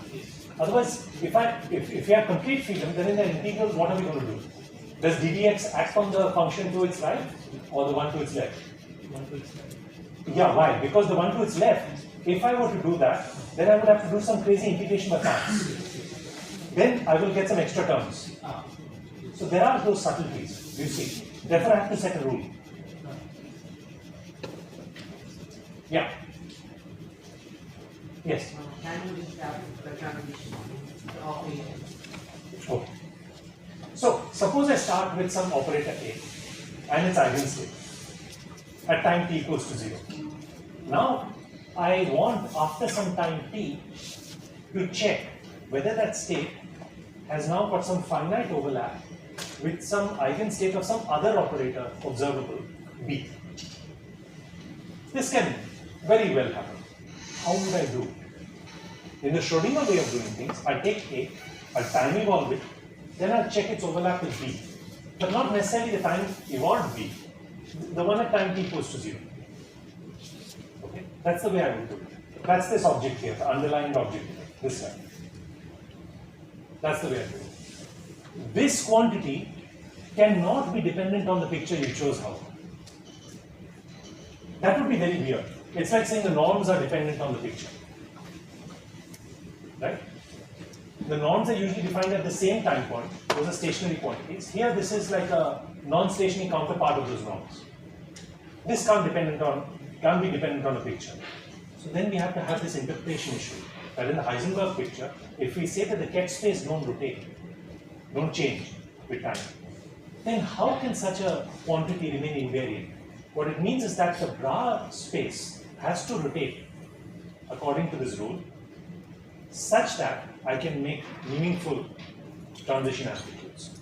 Otherwise, if you have complete freedom, then in the integral, what are we going to do? Does ddx act on the function to its right or the one to its left? Yeah, why? Because the one to its left, if I were to do that, then I would have to do some crazy integration by parts. Then I will get some extra terms. So there are those subtleties, you see. Therefore, I have to set a rule. Yeah. Yes. Can we establish the transition of A? Okay. So suppose I start with some operator A and its eigenstate at time t equals to 0. Now I want after some time t to check whether that state has now got some finite overlap with some eigenstate of some other operator observable B. This can very well happen. How would I do it? In the Schrodinger way of doing things, I take A, I'll time evolve it, then I'll check its overlap with B. But not necessarily the time evolved B. The one at time t equals to 0. Okay, that's the way I would do it. That's this object here, the underlying object here, this side. That's the way I do it. This quantity cannot be dependent on the picture you chose, however. That would be very weird. It's like saying the norms are dependent on the picture. Right? The norms are usually defined at the same time point. Those are stationary quantities. Here, this is like a non-stationary counterpart of those norms. This can't be dependent on a picture. So then we have to have this interpretation issue. That in the Heisenberg picture, if we say that the Ket space don't rotate, don't change with time, then how can such a quantity remain invariant? What it means is that the bra space has to rotate according to this rule, such that I can make meaningful transition amplitudes.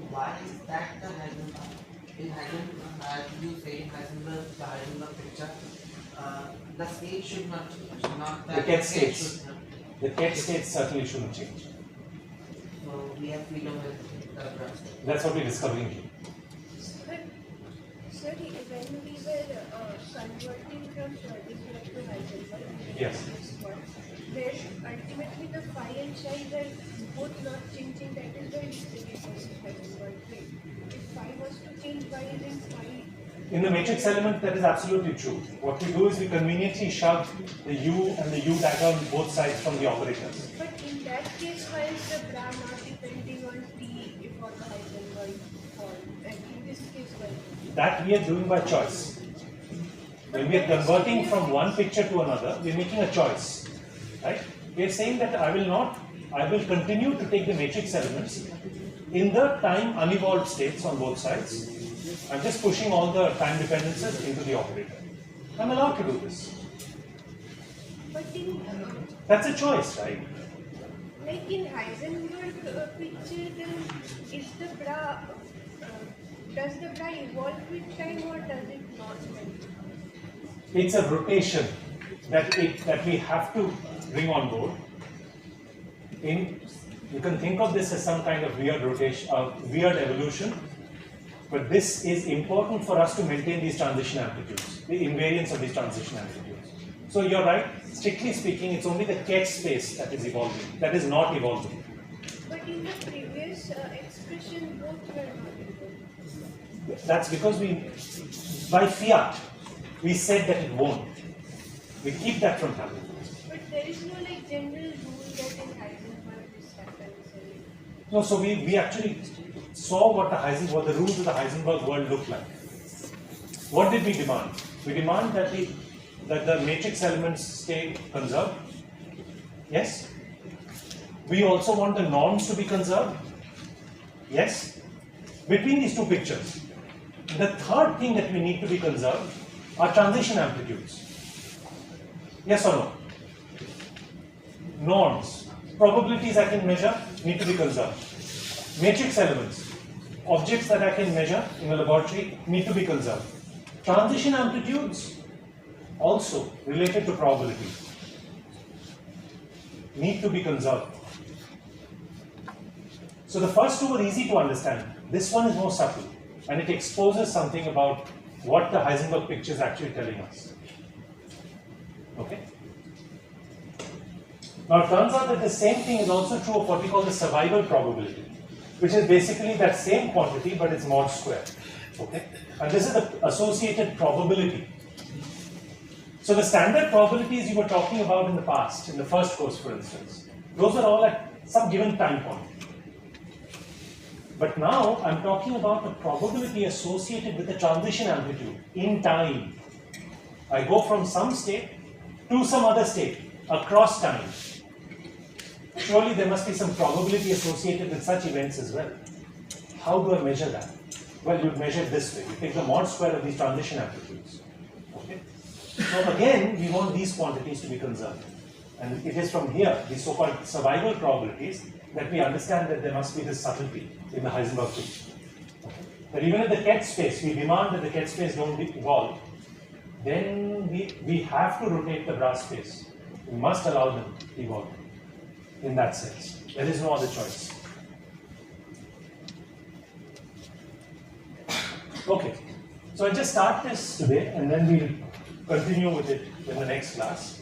Why is that the Heisenberg? In Heisenberg, as you say in Heisenberg, the Heisenberg picture, the state should not The Ket states. The Ket states certainly shouldn't change. So we have freedom with the graph. That's what we're discovering here. Sir, when we were converting from Schrödinger to Heisenberg, Yes. where ultimately the phi and psi were both not changing, that is the distribution of Heisenberg plane. If phi was to change, why isn't phi? In the matrix element, that is absolutely true. What we do is we conveniently shove the u and the u dagger on both sides from the operators. But in that case, why is the bra not depending on t for the Heisenberg form? And in this case, why? That we are doing by choice. When we are converting from one picture to another, we are making a choice. Right? We are saying that I will continue to take the matrix elements in the time unevolved states on both sides. I'm just pushing all the time dependencies into the operator. I'm allowed to do this. But in That's a choice, right? like in Heisenberg picture, then is the bra does the bra evolve with time or does it not? It's a rotation that we have to bring on board. You can think of this as some kind of weird rotation, weird evolution, but this is important for us to maintain these transition amplitudes, the invariance of these transition amplitudes. So you're right, strictly speaking, it's only the Ket space that is evolving, that is not evolving. But in the previous expression, both were not evolving. That's because by fiat, we said that it won't. We keep that from happening. But there is no like general rule that in Heisenberg this happens. No, so we actually saw what the rules of the Heisenberg world look like. What did we demand? We demand that the matrix elements stay conserved. Yes. We also want the norms to be conserved. Yes. Between these two pictures, the third thing that we need to be conserved are transition amplitudes. Yes or no? Norms, probabilities I can measure need to be conserved. Matrix elements, objects that I can measure in a laboratory need to be conserved. Transition amplitudes, also related to probability, need to be conserved. So the first two were easy to understand. This one is more subtle, and it exposes something about what the Heisenberg picture is actually telling us. Okay? Now it turns out that the same thing is also true of what we call the survival probability, which is basically that same quantity but it's mod squared. Okay? And this is the associated probability. So the standard probabilities you were talking about in the past, in the first course for instance, those are all at some given time point. But now I'm talking about the probability associated with the transition amplitude in time. I go from some state to some other state across time. Surely there must be some probability associated with such events as well. How do I measure that? Well, you would measure it this way. You take the mod square of these transition amplitudes. Okay? So again, we want these quantities to be conserved. And it is from here, these so-called survival probabilities, that we understand that there must be this subtlety in the Heisenberg picture. Okay? That even at the Ket space, we demand that the Ket space don't evolve, then we have to rotate the bra space. We must allow them to evolve in that sense. There is no other choice. So I'll just start this today and then we'll continue with it in the next class.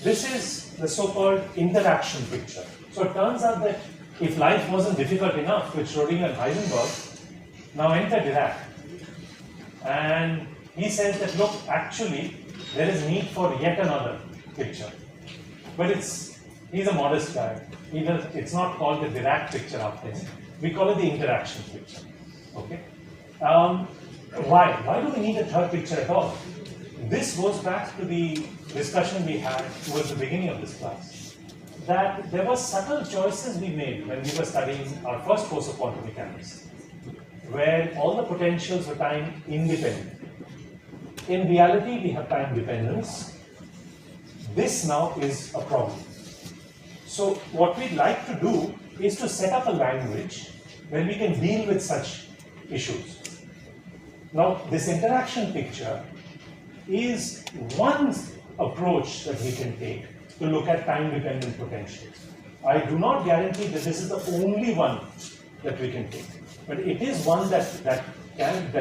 This is the so-called interaction picture. So it turns out that if life wasn't difficult enough with Schrodinger and Heisenberg, now enter Dirac. And he says that, look, actually, there is need for yet another picture. But he's a modest guy. It's not called the Dirac picture after him. We call it the interaction picture. Okay? Why? Why do we need a third picture at all? This goes back to the discussion we had towards the beginning of this class. That there were subtle choices we made when we were studying our first course of quantum mechanics, where all the potentials were time independent. In reality, we have time dependence. This now is a problem. So what we'd like to do is to set up a language where we can deal with such issues. Now, this interaction picture is one approach that we can take to look at time-dependent potentials. I do not guarantee that this is the only one that we can take, but it is one that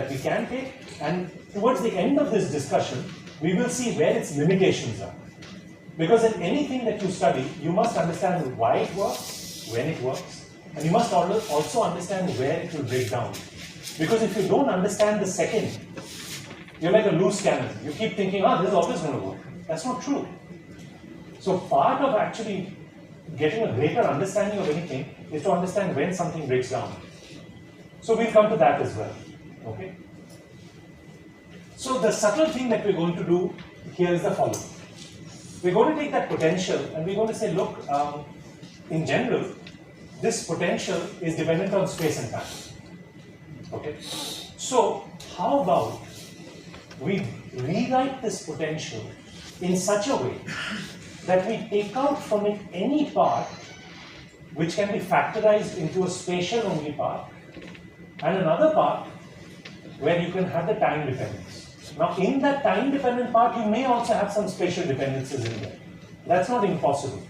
we can take, and towards the end of this discussion, we will see where its limitations are. Because in anything that you study, you must understand why it works, when it works, and you must also understand where it will break down. Because if you don't understand the second, you're like a loose cannon. You keep thinking, this is always going to work. That's not true. So part of actually getting a greater understanding of anything is to understand when something breaks down. So we'll come to that as well. Okay? So the subtle thing that we're going to do here is the following. We're going to take that potential and we're going to say, look, in general, this potential is dependent on space and time. Okay? So how about we rewrite this potential in such a way that we take out from it any part which can be factorized into a spatial only part, and another part where you can have the time dependence. Now, in that time dependent part, you may also have some spatial dependencies in there. That's not impossible.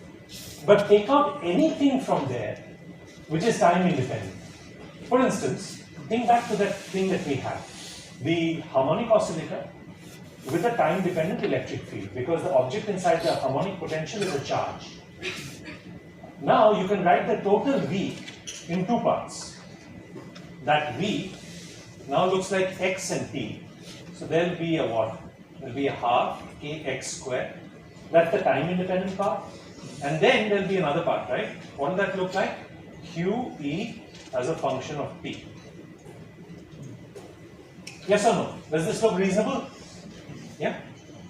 But take out anything from there which is time independent. For instance, think back to that thing that we had, the harmonic oscillator with a time dependent electric field, because the object inside the harmonic potential is a charge. Now you can write the total V in two parts. That V now looks like x and t. So there will be a what? There will be a half kx squared. That's the time independent part. And then there will be another part, right? What does that look like? QE as a function of t. Yes or no? Does this look reasonable? Yeah?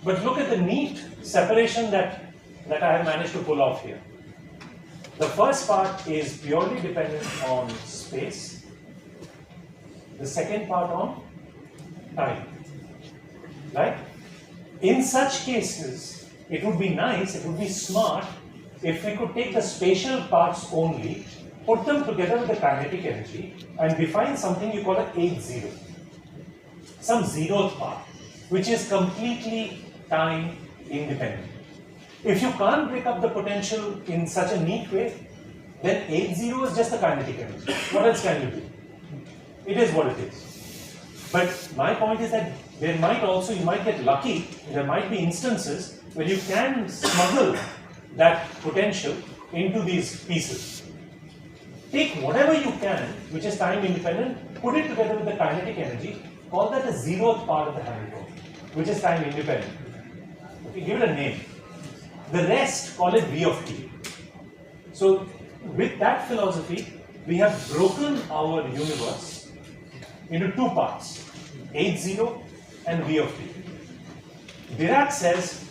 But look at the neat separation that I have managed to pull off here. The first part is purely dependent on space. The second part on time. Right? In such cases, it would be nice, it would be smart if we could take the spatial parts only, put them together with the kinetic energy, and define something you call an H0. Some zeroth part, which is completely time independent. If you can't break up the potential in such a neat way, then H0 is just the kinetic energy. What else can you do? It is what it is. But my point is that there might also, you might get lucky, there might be instances where you can smuggle that potential into these pieces. Take whatever you can, which is time independent, put it together with the kinetic energy, call that the zeroth part of the Hamiltonian, which is time independent. Okay, give it a name. The rest, call it V of t. So with that philosophy, we have broken our universe into two parts, H0 and V of t. Dirac says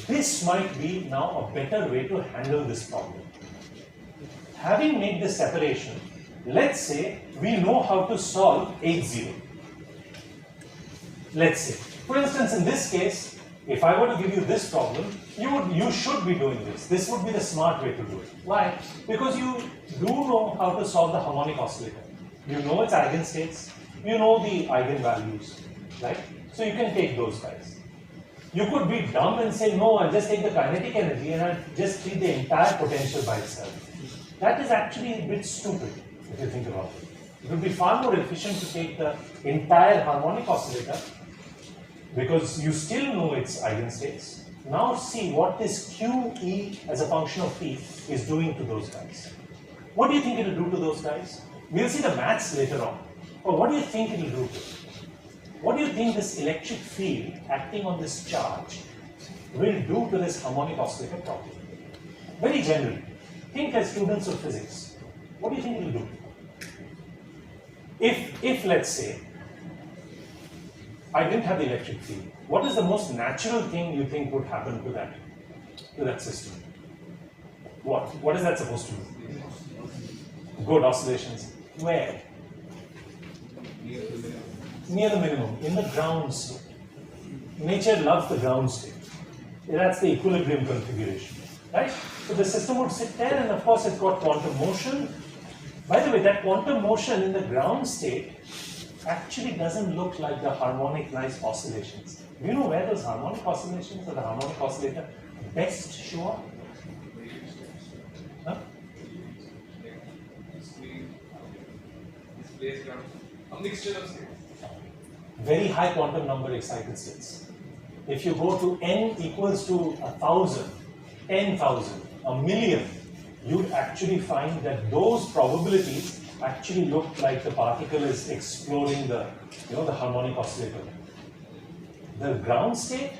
this might be now a better way to handle this problem. Having made this separation, let's say we know how to solve H0. Let's say, for instance, in this case, if I were to give you this problem, you should be doing this. This would be the smart way to do it. Why? Because you do know how to solve the harmonic oscillator. You know its eigenstates. You know the eigenvalues, right? So you can take those guys. You could be dumb and say, no, I'll just take the kinetic energy and I'll just treat the entire potential by itself. That is actually a bit stupid, if you think about it. It would be far more efficient to take the entire harmonic oscillator because you still know its eigenstates. Now see what this QE as a function of T is doing to those guys. What do you think it will do to those guys? We'll see the maths later on. But what do you think it will do to them? What do you think this electric field acting on this charge will do to this harmonic oscillator problem? Very generally. Think as students of physics. What do you think it will do? If let's say, I didn't have the electric field, what is the most natural thing you think would happen to that system? What? What is that supposed to do? Good oscillations. Where? Near the minimum, in the ground state. Nature loves the ground state. That's the equilibrium configuration. Right? So the system would sit there, and of course it's got quantum motion. By the way, that quantum motion in the ground state actually doesn't look like the harmonic nice oscillations. Do you know where those harmonic oscillations or the harmonic oscillator best show up? Huh? It's based on a mixture of states. Very high quantum number excited states. If you go to n equals to 1,000, 10,000, a million, you'd actually find that those probabilities actually look like the particle is exploring the harmonic oscillator. The ground state,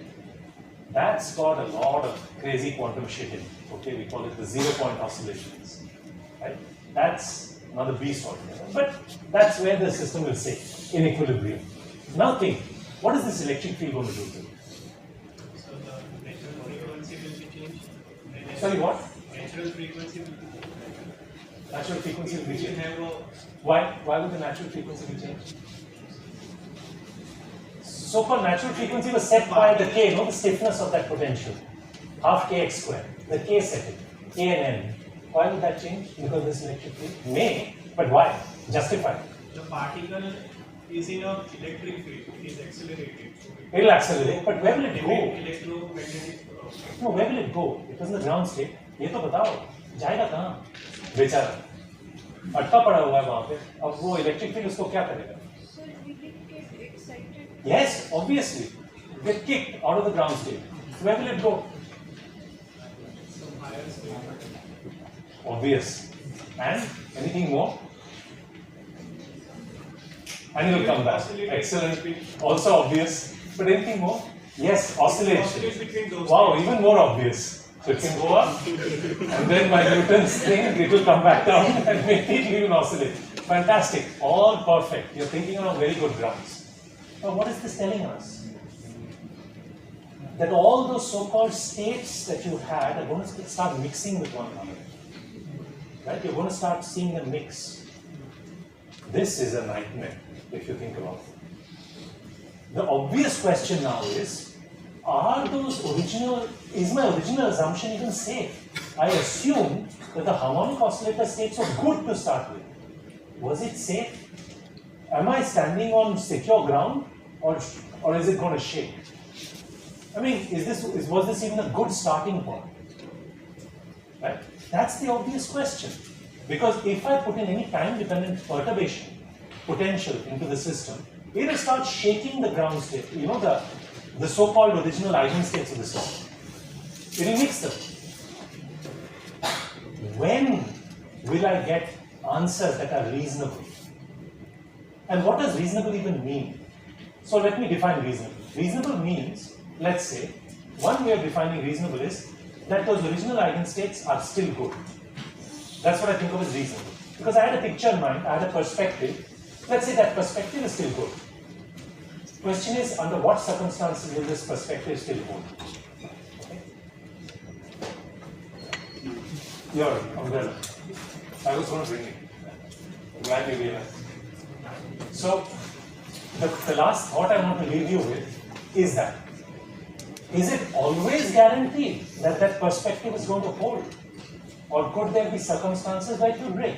that's got a lot of crazy quantum shit in it. Okay, we call it the 0-point oscillations. Right? That's another beast altogether. But that's where the system will stay in equilibrium. Now think, what is this electric field going to do to it? So the natural frequency will be changed. Sorry, what? Natural frequency will be changed. Natural frequency will be We can changed. have a Why would the natural frequency be changed? So-called natural frequency was set by the K, the stiffness of that potential. Half kx squared. The K setting. K and N. Why would that change? Because this electric field? May, but why? Justify. the particle is in a electric field. It is accelerated. It will accelerate, but where will it go? Electromagnetic. No, where will it go? It was in the ground state. ये तो बताओ, जाएगा कहाँ? बेचारा अटका पड़ा हुआ है वहाँ पे. अब वो इलेक्ट्रिक फील्ड उसको क्या करेगा? So we didn't get excited. Yes, obviously, get kicked out of the ground state. Where will it go? Some higher state. Obvious. And anything more? And it will come back. Excellent. Also obvious. But anything more? Yes, oscillation. Oscillate between those Wow, states. even more obvious. So it can go up, and then by Newton's thing, it will come back down, and maybe it will even oscillate. Fantastic. All perfect. You're thinking on very good grounds. Now, what is this telling us? That all those so-called states that you had are going to start mixing with one another. Right? You're going to start seeing them mix. This is a nightmare, if you think about it. The obvious question now is my original assumption even safe? I assumed that the harmonic oscillator states were good to start with. Was it safe? Am I standing on secure ground, or is it going to shake? I mean, was this even a good starting point? Right? That's the obvious question. Because if I put in any time-dependent perturbation potential into the system, it will start shaking the ground state, the so-called original eigenstates of the system. It will mix them. When will I get answers that are reasonable? And what does reasonable even mean? So let me define reasonable. Reasonable means, let's say, one way of defining reasonable is that those original eigenstates are still good. That's what I think of as reasonable. Because I had a picture in mind, I had a perspective. Let's say that perspective is still good. Question is, under what circumstances will this perspective still hold? Okay. Your umbrella. I was going to bring it. I'm glad you realized. So, the last thought I want to leave you with is that, is it always guaranteed that that perspective is going to hold? Or could there be circumstances where it will break?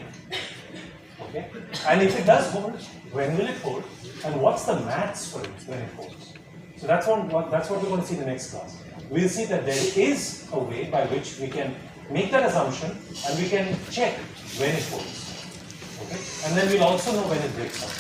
Okay? And if it does hold, when will it hold? And what's the maths for it when it holds? So that's what we're going to see in the next class. We'll see that there is a way by which we can make that assumption and we can check when it holds. Okay? And then we'll also know when it breaks up.